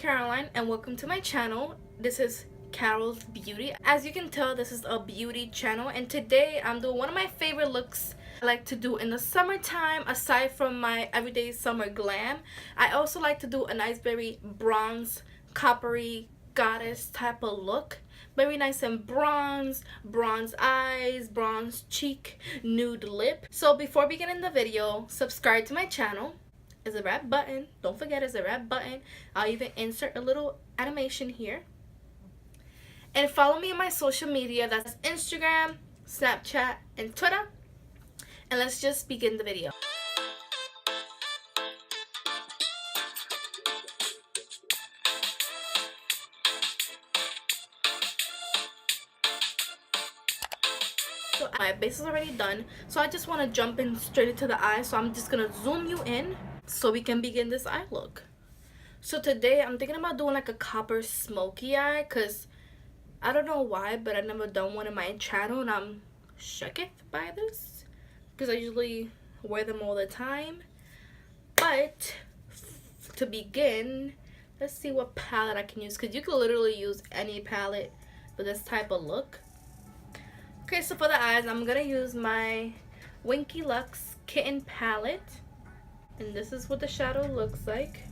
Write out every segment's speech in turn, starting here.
Caroline and welcome to my channel. This is Carol's Beauty. As you can tell, this is a beauty channel and today I'm doing one of my favorite looks I like to do in the summertime. Aside from my everyday summer glam, I also like to do a nice very bronze, coppery goddess type of look. Very nice and bronze eyes, bronze cheek, nude lip. So before beginning the video, subscribe to my channel. Is a red button. Don't forget, it's a red button. I'll even insert a little animation here. And follow me on my social media. That's Instagram, Snapchat, and Twitter. And let's just begin the video. So my base is already done. So I just want to jump in straight into the eye. So I'm just going to zoom you in so we can begin this eye look. So today I'm thinking about doing like a copper smoky eye, because I don't know why, but I've never done one in my channel and I'm shocked by this because I usually wear them all the time. But to begin, let's see what palette I can use, because you can literally use any palette for this type of look. Okay, so for the eyes, I'm gonna use my Winkylux Kitten palette. And this is what the shadow looks like.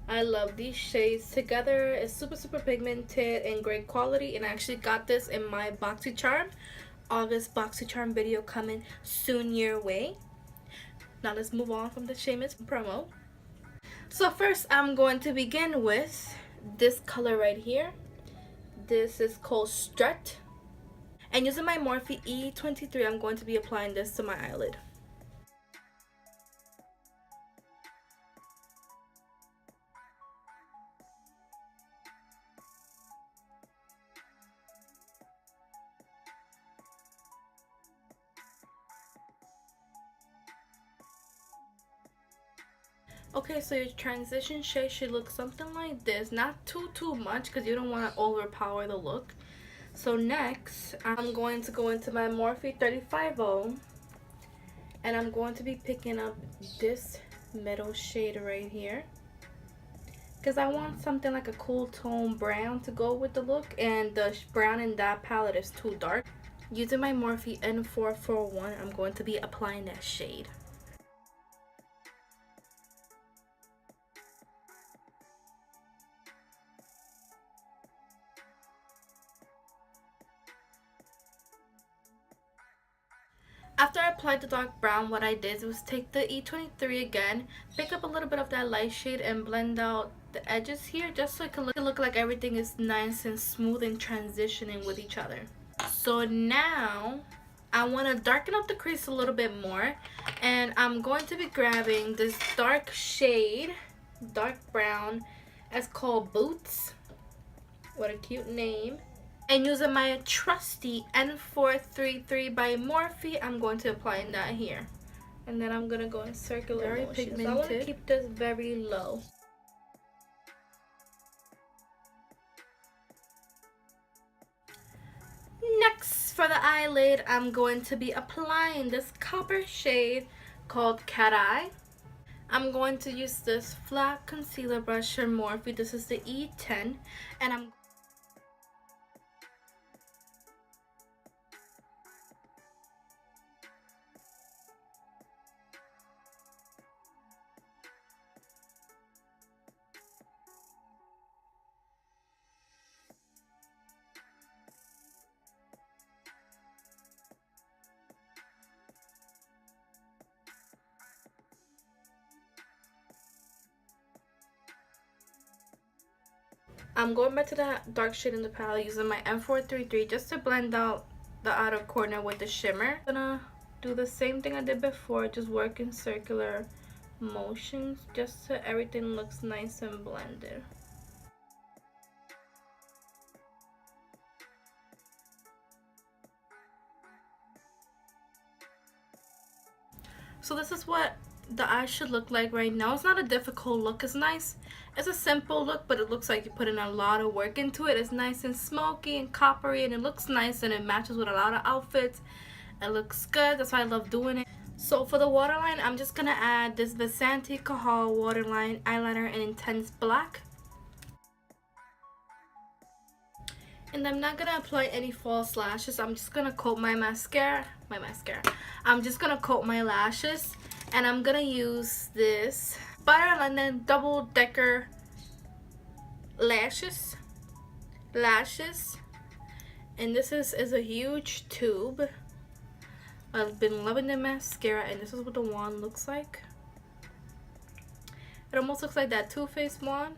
I love these shades together. It's super pigmented and great quality. And I actually got this in my BoxyCharm. August BoxyCharm video coming soon your way. Now let's move on from the shameless promo. So first I'm going to begin with this color right here. This is called Strut. And using my Morphe E23, I'm going to be applying this to my eyelid. Okay, so your transition shade should look something like this. Not too much, because you don't want to overpower the look. So next, I'm going to go into my Morphe 35O. And I'm going to be picking up this middle shade right here, because I want something like a cool tone brown to go with the look. And the brown in that palette is too dark. Using my Morphe N441, I'm going to be applying that shade. After I applied the dark brown, what I did was take the E23 again, pick up a little bit of that light shade and blend out the edges here, just so it can look like everything is nice and smooth and transitioning with each other. So now I want to darken up the crease a little bit more, and I'm going to be grabbing this dark shade, dark brown. It's called Boots. What a cute name. And using my trusty N433 by Morphe, I'm going to apply that here. And then I'm going to go in circular motions. Pigmented. So I want to keep this very low. Next, for the eyelid, I'm going to be applying this copper shade called Cat Eye. I'm going to use this flat concealer brush from Morphe. This is the E10. And I'm going back to that dark shade in the palette using my M433 just to blend out the outer corner with the shimmer. I'm gonna do the same thing I did before, just work in circular motions just so everything looks nice and blended. So this is what the eye should look like right now. It's not a difficult look. It's nice. It's a simple look, but it looks like you put in a lot of work into it. It's nice and smoky and coppery, and it looks nice, and it matches with a lot of outfits. It looks good. That's why I love doing it. So for the waterline, I'm just gonna add this Vasanty Kajal waterline eyeliner in Intense Black. And I'm not gonna apply any false lashes. I'm just gonna coat my mascara. I'm just gonna coat my lashes, and I'm gonna use this Butter London Double Decker lashes. And this is a huge tube. I've been loving the mascara, and this is what the wand looks like. It almost looks like that Too Faced wand.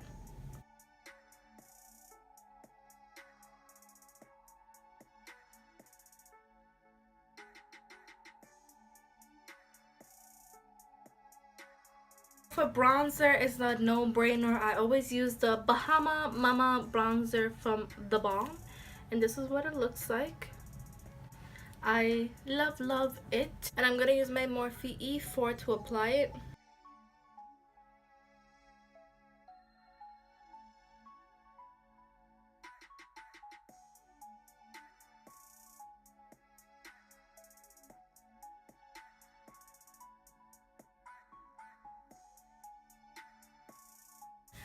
For bronzer, it's a no-brainer. I always use the Bahama Mama bronzer from the Balm, and this is what it looks like. I love it, and I'm gonna use my Morphe E4 to apply it.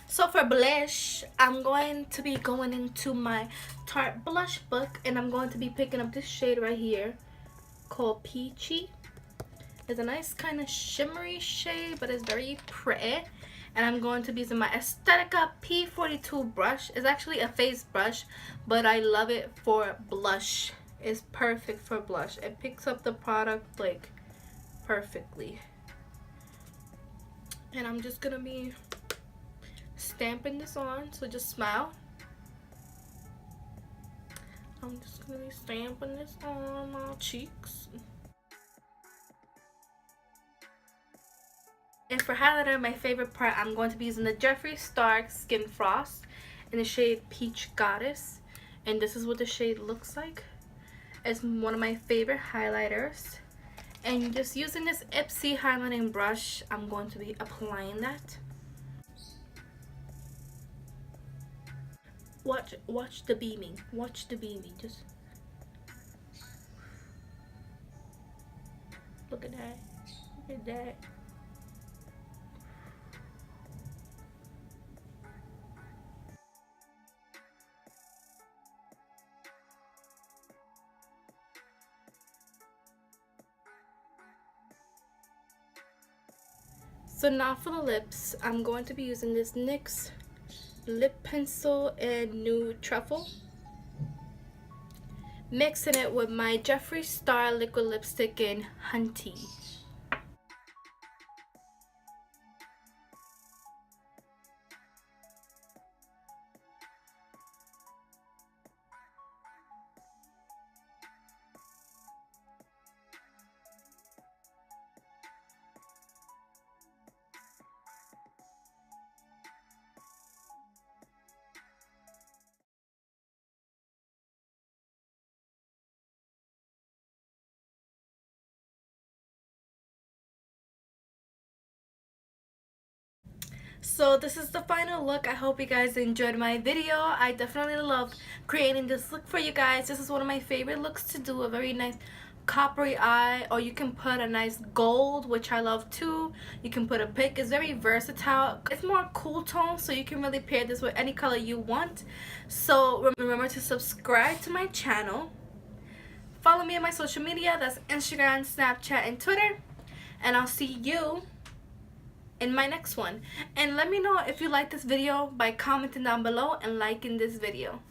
So for blush, I'm going to be going into my Tarte blush book, and I'm going to be picking up this shade right here called Peachy. It's a nice kind of shimmery shade, but it's very pretty. And I'm going to be using my Aesthetica P42 brush. It's actually a face brush, but I love it for blush. It's perfect for blush. It picks up the product like perfectly. And I'm just gonna be stamping this on, so just smile. I'm just gonna be stamping this on my cheeks. And for highlighter, my favorite part, I'm going to be using the Jeffreestar Skin Frost in the shade Peach Goddess, and this is what the shade looks like. It's one of my favorite highlighters, and just using this Ipsy highlighting brush, I'm going to be applying that. Watch the beaming. Watch the beaming. Just look at that. Look at that. So now for the lips, I'm going to be using this NYX lip pencil and nude truffle, mixing it with my Jeffreestar liquid lipstick in Hunty. So this is the final look. I hope you guys enjoyed my video. I definitely love creating this look for you guys. This is one of my favorite looks to do. A very nice coppery eye, or you can put a nice gold, which I love too. You can put a pink. It's very versatile. It's more cool tone, so you can really pair this with any color you want. So remember to subscribe to my channel. Follow me on my social media. That's Instagram, Snapchat, and Twitter. And I'll see you in my next one. And let me know if you like this video by commenting down below and liking this video.